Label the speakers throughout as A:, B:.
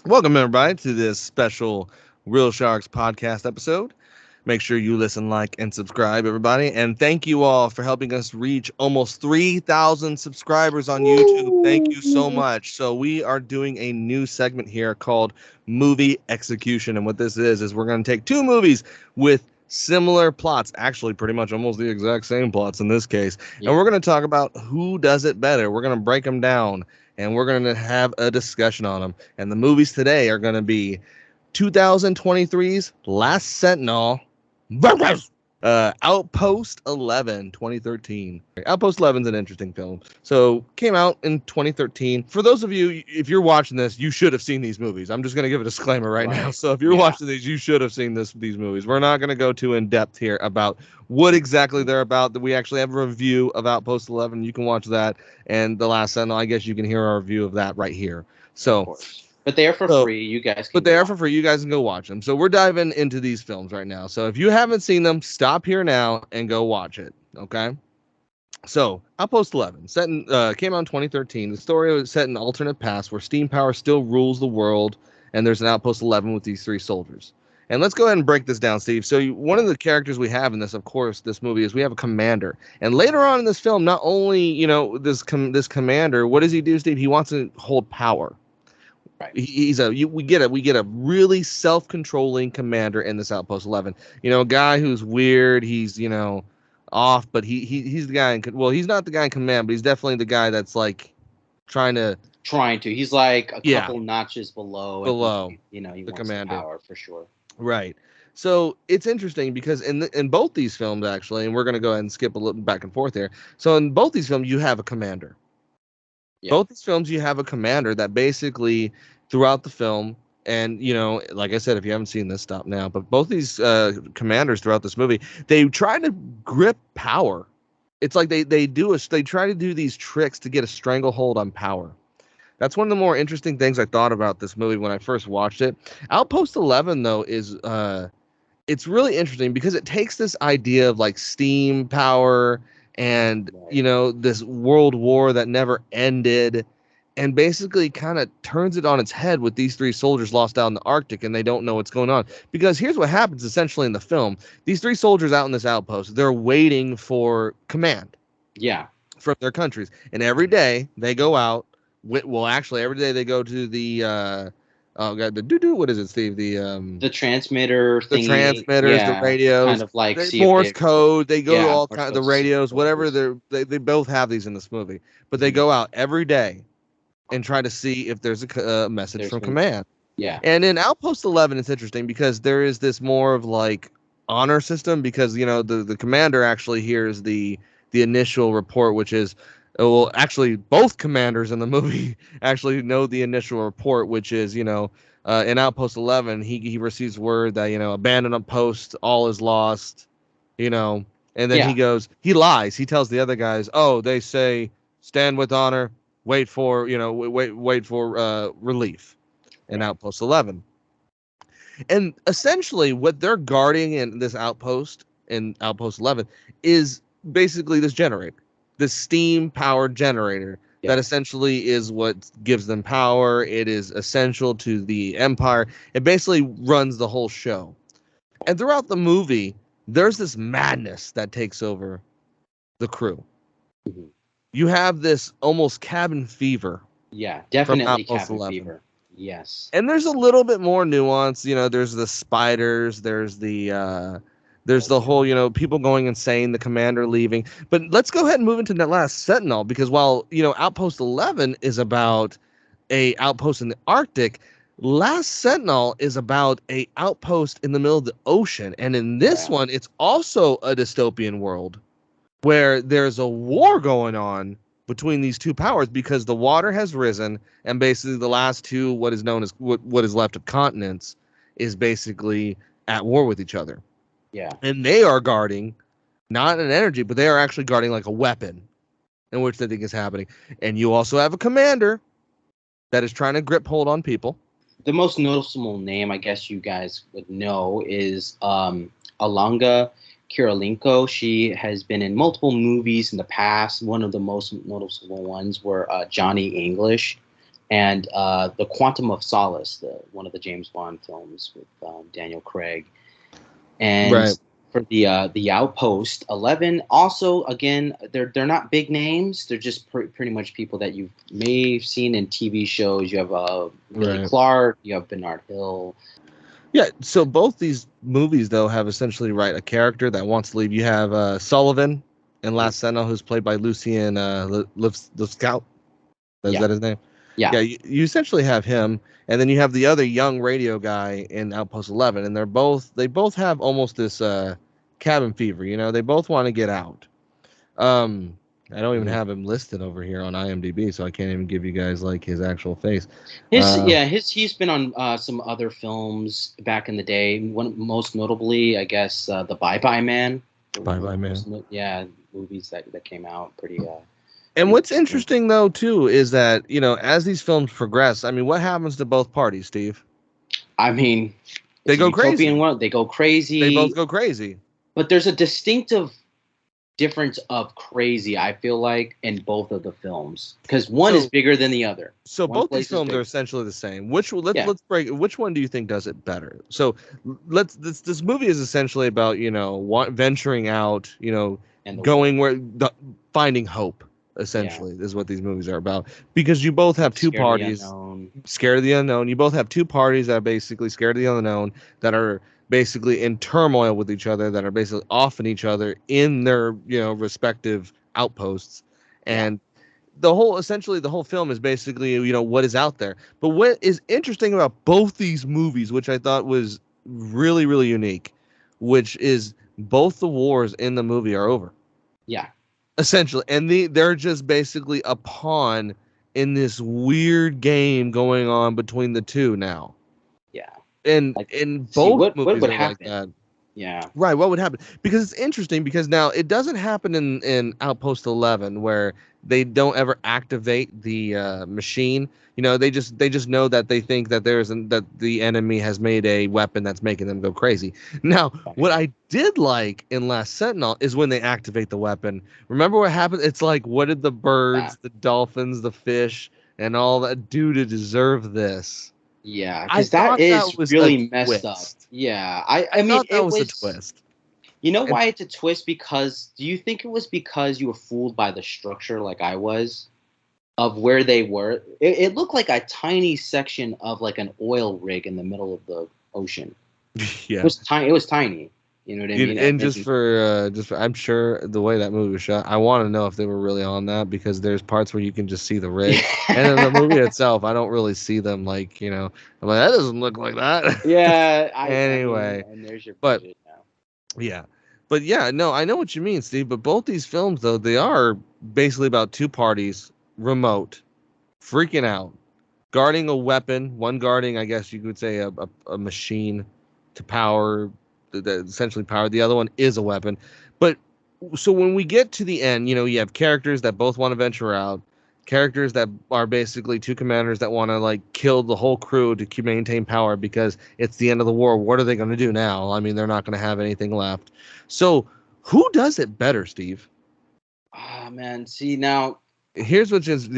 A: Welcome, everybody, to this special Real Sharks podcast episode. Make sure you listen, like, and subscribe, everybody. And thank you all for helping us reach almost 3,000 subscribers on YouTube. Thank you so much. So we are doing a new segment here called Movie Execution. And what this is we're going to take two movies with similar plots, actually pretty much almost the exact same plots in this case. Yeah. And we're going to talk about who does it better. We're going to break them down. And we're going to have a discussion on them. And the movies today are going to be 2023's Last Sentinel versus Outpost 11, 2013. Outpost 11 is an interesting film. So came out in 2013. For those of you, if you're watching this, you should have seen these movies. I'm just going to give a disclaimer right now. So if you're watching these, you should have seen these movies. We're not going to go too in depth here about what exactly they're about. That we actually have a review of Outpost 11. You can watch that. And The Last Sentinel, I guess you can hear our review of that right here. So.
B: But they are for free. You guys can.
A: But they are for free. You guys can go watch them. So we're diving into these films right now. So if you haven't seen them, stop here now and go watch it. Okay. So Outpost 11 came out in 2013. The story was set in an alternate past where steam power still rules the world, and there's an Outpost 11 with these three soldiers. And let's go ahead and break this down, Steve. So one of the characters we have in this, of course, this movie is we have a commander. And later on in this film, not only this commander, what does he do, Steve? He wants to hold power. Right. We get a really self-controlling commander in this Outpost 11. A guy who's weird. He's off, but he's the guy. He's not the guy in command, but he's definitely the guy that's like trying to.
B: He's like a couple notches below. He
A: the
B: wants
A: commander.
B: The power for sure.
A: Right. So it's interesting because in both these films actually, and we're gonna go ahead and skip a little back and forth here. So in both these films, you have a commander. Yeah. Both these films, you have a commander that basically throughout the film, and like I said, if you haven't seen this, stop now. But both these commanders throughout this movie, they try to grip power. It's like they try to do these tricks to get a stranglehold on power. That's one of the more interesting things I thought about this movie when I first watched it. Outpost 11 though is it's really interesting because it takes this idea of like steam power and this world war that never ended, and basically kind of turns it on its head with these three soldiers lost out in the Arctic, and they don't know what's going on. Because here's what happens essentially in the film: these three soldiers out in this outpost, they're waiting for command, from their countries, and every day they go out. Every day they go to the what is it, Steve?
B: The transmitter thingy.
A: The transmitters, the radios,
B: kind of like
A: Morse code. They go to all kinds of the radios, whatever. They both have these in this movie, but they go out every day and try to see if there's a message from command.
B: Yeah.
A: And in Outpost 11, it's interesting because there is this more of like honor system, because the commander actually hears the initial report, which is. Well, actually, both commanders in the movie actually know the initial report, which is, in Outpost 11, he receives word that, abandon a post, all is lost, and then he lies. He tells the other guys, oh, they say, stand with honor, wait for relief in Outpost 11. And essentially what they're guarding in this outpost, in Outpost 11, is basically this generator. The steam-powered generator that essentially is what gives them power. It is essential to the Empire. It basically runs the whole show. And throughout the movie, there's this madness that takes over the crew. Mm-hmm. You have this almost cabin fever.
B: Yeah, definitely cabin fever. Yes.
A: And there's a little bit more nuance. There's the spiders. There's the whole, people going insane, the commander leaving. But let's go ahead and move into that Last Sentinel, because while, Outpost 11 is about a outpost in the Arctic, Last Sentinel is about a outpost in the middle of the ocean. And in this one, it's also a dystopian world where there's a war going on between these two powers because the water has risen, and basically the last two, what is known as what is left of continents, is basically at war with each other.
B: Yeah.
A: And they are guarding, not an energy, but they are actually guarding like a weapon in which they think is happening. And you also have a commander that is trying to grip hold on people.
B: The most noticeable name, I guess you guys would know, is Alanga Kirilenko. She has been in multiple movies in the past. One of the most noticeable ones were Johnny English. and the Quantum of Solace, one of the James Bond films with Daniel Craig, and
A: Right.
B: for the Outpost 11. Also, again, they're not big names. They're just pretty much people that you may have seen in TV shows. You have Billy
A: Right.
B: Clark, you have Bernard Hill.
A: Yeah, so both these movies though have essentially a character that wants to leave. You have Sullivan in Last Sentinel, who's played by Lucien Scout. Is
B: Yeah,
A: that his name?
B: yeah,
A: Yeah, you essentially have him, and then you have the other young radio guy in Outpost 11, and they both have almost this cabin fever. You know, they both want to get out. Um, I don't even
B: mhm.
A: have him listed over here on IMDb, so I can't even give you guys like his actual face.
B: He's been on some other films back in the day. One most notably, I guess, the Bye Bye Man.
A: Bye Bye Man.
B: Movies that came out pretty.
A: And
B: Pretty
A: what's
B: recently.
A: interesting though too is that, you know, as these films progress, I mean, what happens to both parties, Steve?
B: I mean,
A: They
B: it's a
A: go
B: utopian
A: crazy.
B: world. They go
A: They both
B: crazy,
A: go crazy.
B: but there's a distinctive difference of crazy, I feel like, in both of the films, because one is
A: So
B: bigger than the other.
A: so
B: One
A: both these
B: place is
A: films are
B: bigger.
A: essentially the same.
B: Yeah,
A: Let's break, which one do you think does it better? So this movie is essentially about, you know, venturing out, you know,
B: and the world.
A: going finding hope,
B: Yeah,
A: essentially is what these movies are about, because you both have two
B: scared of the
A: parties
B: unknown.
A: scared of the unknown. You both have two parties that are basically scared of the unknown, that are basically in turmoil with each other, that are basically offing each other in their, you know, respective outposts.
B: Yeah,
A: And essentially the whole film is basically, you know, what is out there. But what is interesting about both these movies, which I thought was really, really unique, which is both the wars in the movie are over,
B: yeah,
A: essentially, and they're just basically a pawn in this weird game going on between the two now.
B: yeah.
A: And
B: Like,
A: in
B: see
A: both
B: what
A: movies
B: would
A: are like
B: happen.
A: that.
B: Yeah,
A: Right, what would happen? Because it's interesting, because now it doesn't happen in Outpost 11, where they don't ever activate the machine. You know, they just know that they think that that the enemy has made a weapon that's making them go crazy. Now, what I did like in Last Sentinel is when they activate the weapon. Remember what happened? It's like, what did the
B: that.
A: birds, the dolphins, the fish, and all that do to deserve this?
B: Yeah,
A: I
B: because that
A: thought that
B: is
A: was a
B: really messed up.
A: twist.
B: Yeah,
A: I
B: I mean,
A: thought that
B: it
A: was a
B: was.
A: twist.
B: You know
A: And
B: why it's a twist? Because do you think it was because you were fooled by the structure, like I was, of where they were? It looked like a tiny section of like an oil rig in the middle of the ocean. It
A: yeah.
B: was tiny. It was tiny. You know what I mean?
A: And just for, I'm sure the way that movie was shot, I want to know if they were really on that, because there's parts where you can just see the rig, and in the movie itself, I don't really see them, like, you know, I'm like, that doesn't look like that.
B: Yeah, I mean,
A: Anyway,
B: and there's your
A: but
B: budget now.
A: yeah, but yeah, no, I know what you mean, Steve. But both these films, though, they are basically about two parties, remote, freaking out, guarding a weapon. One guarding, I guess you could say, a machine to power, that essentially power. The other one is a weapon. But so when we get to the end, you know, you have characters that both want to venture out, characters that are basically two commanders that want to like kill the whole crew to maintain power because it's the end of the war. What are they going to do now? I mean, they're not going to have anything left. So who does it better, Steve?
B: Ah, man. See now,
A: Here's this is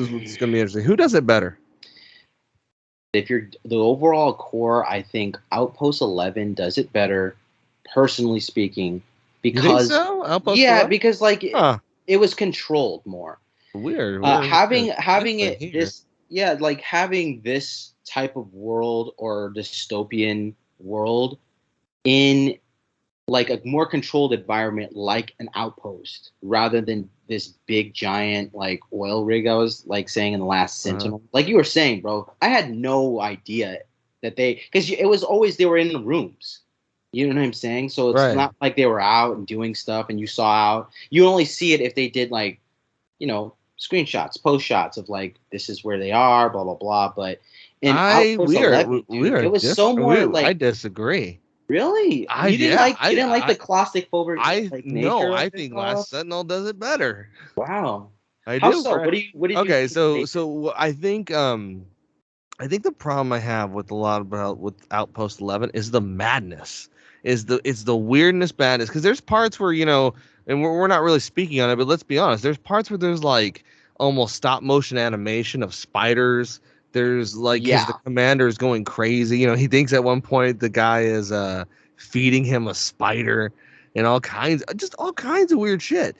A: what's going to be interesting. Who does it better?
B: if you're the overall core, I think Outpost 11 does it better, personally speaking,
A: You think
B: because
A: so? Outpost
B: yeah,
A: 11?
B: because like
A: Huh.
B: it was controlled more.
A: We're
B: Having
A: different
B: it
A: here.
B: this yeah, like having this type of world or dystopian world in like a more controlled environment like an outpost rather than this big giant like oil rig. I was like saying in the last
A: Uh-huh.
B: Sentinel, like you were saying, bro, I had no idea that because it was always they were in the rooms, you know what I'm saying? So it's
A: Right.
B: not like they were out and doing stuff and you saw out. You only see it if they did like, you know, screenshots, post shots of like this is where they are, blah blah blah. But in
A: I
B: Outpost
A: we are
B: 11,
A: we
B: dude,
A: are
B: it was
A: diff
B: so more
A: we I
B: like
A: disagree.
B: really
A: I yeah,
B: you didn't like the claustrophobic
A: I
B: like
A: no,
B: nature of
A: I
B: it
A: think
B: all.
A: Last Sentinel does it better.
B: Wow.
A: I
B: How
A: do.
B: so?
A: For
B: What did you
A: okay,
B: think made it?
A: I think the problem I have with a lot about with Outpost 11 is the madness. Is the It's the weirdness madness, because there's parts where, you know, and we're not really speaking on it, but let's be honest, there's parts where there's like almost stop motion animation of spiders. There's like because the commander is going crazy. You know, he thinks at one point the guy is feeding him a spider and all kinds of weird shit.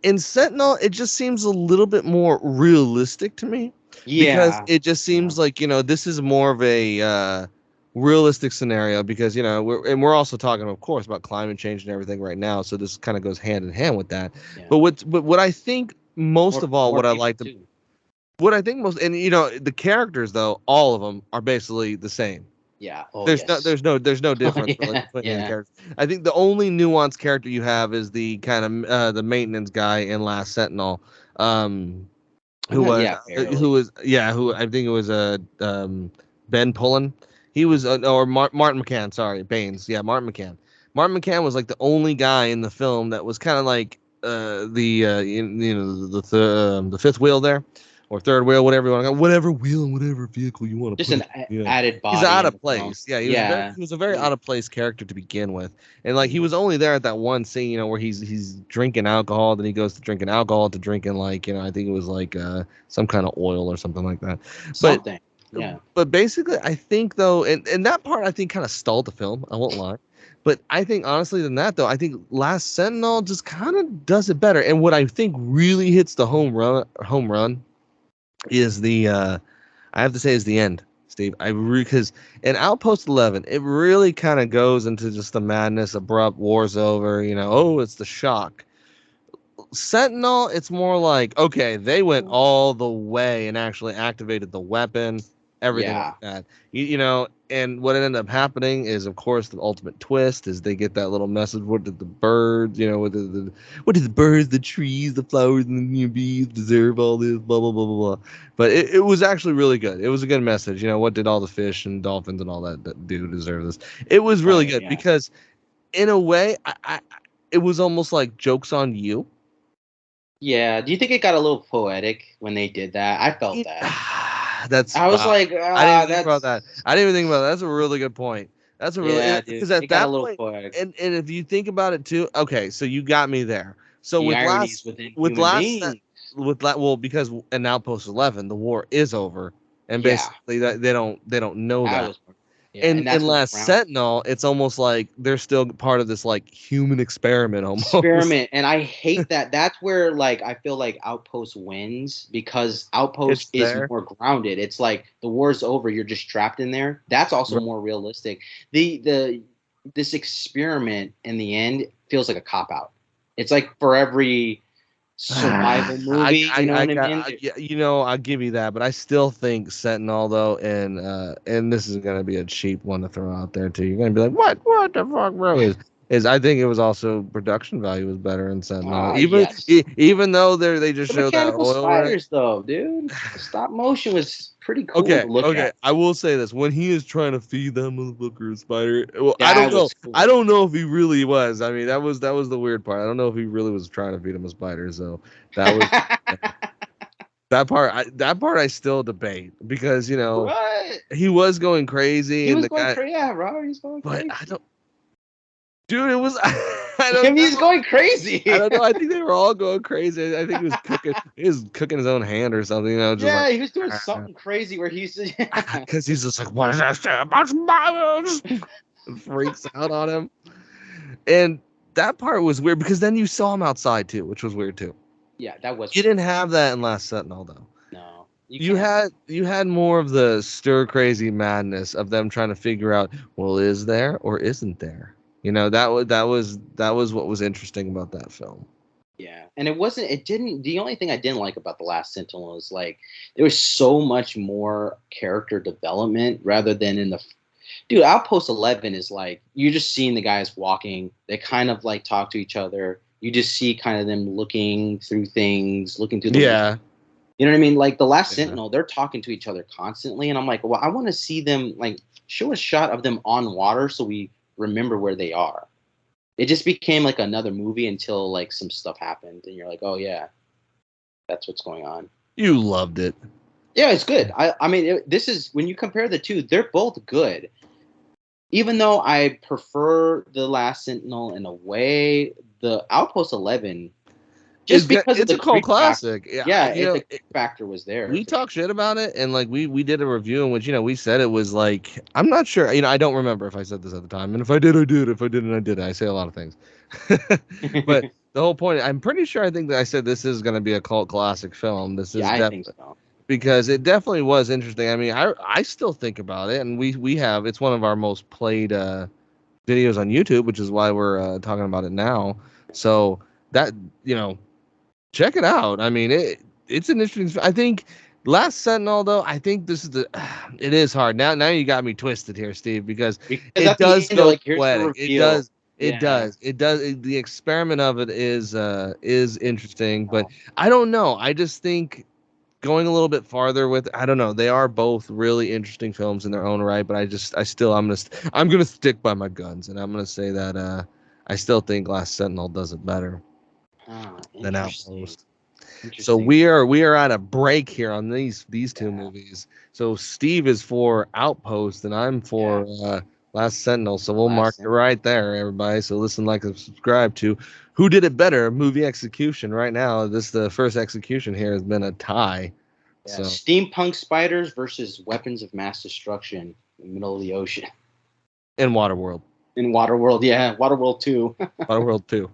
A: In Sentinel, it just seems a little bit more realistic to me. Because it just seems like, you know, this is more of a realistic scenario because, you know, we're also talking, of course, about climate change and everything right now. So this kind of goes hand in hand with that. Yeah. But what I think most of all, what I like to, what I think most, and you know, the characters though, all of them are basically the same.
B: Yeah.
A: There's no difference really between any characters. I think the only nuanced character you have is the kind of the maintenance guy in Last Sentinel. Who I think it was Ben Pullen. He was or Martin McCann, sorry, Baines. Yeah, Martin McCann. Martin McCann was like the only guy in the film that was kind of like the fifth wheel there, or third wheel, whatever you want to go, whatever wheel and whatever vehicle you want to
B: just
A: put.
B: Just an added body.
A: He's out of place. Yeah, he was a very out of place character to begin with, and like he was only there at that one scene, you know, where he's drinking alcohol, then he goes to drinking alcohol to drinking like, you know, I think it was like some kind of oil or something like that.
B: Something.
A: But basically, I think though, and that part I think kind of stalled the film. I won't lie. But I think honestly than that though, I think Last Sentinel just kind of does it better. And what I think really hits the home run is the I have to say is the end, Steve. Because in Outpost 11, it really kind of goes into just the madness, abrupt, war's over, you know, oh, it's the shock. Sentinel, it's more like, okay, they went all the way and actually activated the weapon, everything like that. You know, and what ended up happening is, of course, the ultimate twist is they get that little message. What did the birds, you know, what did the birds, the trees, the flowers, and the bees deserve all this, blah, blah, blah, blah, blah. But it was actually really good. It was a good message. You know, what did all the fish and dolphins and all that do deserve this? It was really good because, in a way, it was almost like jokes on you.
B: Yeah. Do you think it got a little poetic when they did that? I felt that.
A: I was like, I didn't even think about that. I didn't even think about that. That's a really good point. That's a really because at that point, and if you think about it too, okay, so you got me there. So because in Outpost 11, the war is over, and basically they don't know that. And in Last Sentinel, it's almost like they're still part of this like human experiment almost.
B: And I hate that. That's where like I feel like Outpost wins because Outpost is more grounded. It's like the war's over, you're just trapped in there. That's also more realistic. This experiment in the end feels like a cop out. It's like for every survival movie.
A: You know, I'll give you that, but I still think Sentinel though, and this is gonna be a cheap one to throw out there too. You're gonna be like, what the fuck, bro? Is I think it was also production value was better in Sentinel, even though they just showed that oil
B: spiders though, dude. The stop motion was pretty cool to look at.
A: I will say this: when he is trying to feed that motherfucker a spider, well, I don't know. Cool. I don't know if he really was. I mean, that was the weird part. I don't know if he really was trying to feed him a spider. So that was that part I still debate because, you know, he was going crazy.
B: He was going crazy, bro. He's going crazy.
A: I don't. Dude, it was.
B: He's going crazy.
A: I don't know. I think they were all going crazy. I think he was cooking. He was cooking his own hand or something. You know, just
B: he was doing something crazy where he's
A: because he's just like, what is that shit about spiders? Freaks out on him, and that part was weird because then you saw him outside too, which was weird too.
B: Yeah, that was.
A: You didn't have that in Last Sentinel though.
B: No.
A: You had more of the stir crazy madness of them trying to figure out, well, is there or isn't there? You know, that was what was interesting about that film.
B: Yeah, and the only thing I didn't like about The Last Sentinel is like there was so much more character development rather than dude, Outpost 11 is like you're just seeing the guys walking, they kind of like talk to each other. You just see kind of them looking through things, looking through the window. You know what I mean? Like The Last Sentinel, they're talking to each other constantly, and I'm like, well, I want to see them like show a shot of them on water so we remember where they are. It just became like another movie until like some stuff happened and you're like, oh yeah, that's what's going on.
A: You loved it.
B: Yeah, it's good. I mean, this is when you compare the two, they're both good. Even though I prefer The Last Sentinel in a way, the Outpost 11 just because
A: it's
B: of
A: a
B: the
A: cult
B: creep
A: classic.
B: factor. Yeah,
A: You know,
B: the creep factor was there.
A: we talk shit about it, and like we did a review in which we said it was like, I'm not sure, I don't remember if I said this at the time, and if I did, I did. If I didn't, I did. I say a lot of things, but the whole point, I'm pretty sure I think that I said this is going to be a cult classic film. This is
B: I think so.
A: Because it definitely was interesting. I mean, I still think about it, and we have, it's one of our most played videos on YouTube, which is why we're talking about it now. So that, check it out. I mean, it's an interesting. I think Last Sentinel, though, I think this is it is hard. Now you got me twisted here, Steve, because it
B: at the
A: does
B: end, they're
A: go
B: like, here's the
A: poetic. It
B: reveal.
A: does. It does. It does. The experiment of it is interesting, but I don't know. I just think going a little bit farther with, I don't know. They are both really interesting films in their own right, but I'm gonna stick by my guns, and I'm gonna say that I still think Last Sentinel does it better than Outpost. So we are at a break here on these two movies. So Steve is for Outpost, and I'm for Last Sentinel. So we'll mark it right there, everybody. So listen, like, and subscribe to Who Did It Better Movie Execution. Right now, the first execution here has been a tie.
B: Yeah, so steampunk spiders versus weapons of mass destruction in the middle of the ocean.
A: In Waterworld.
B: In Waterworld, yeah. Waterworld 2.
A: Waterworld 2.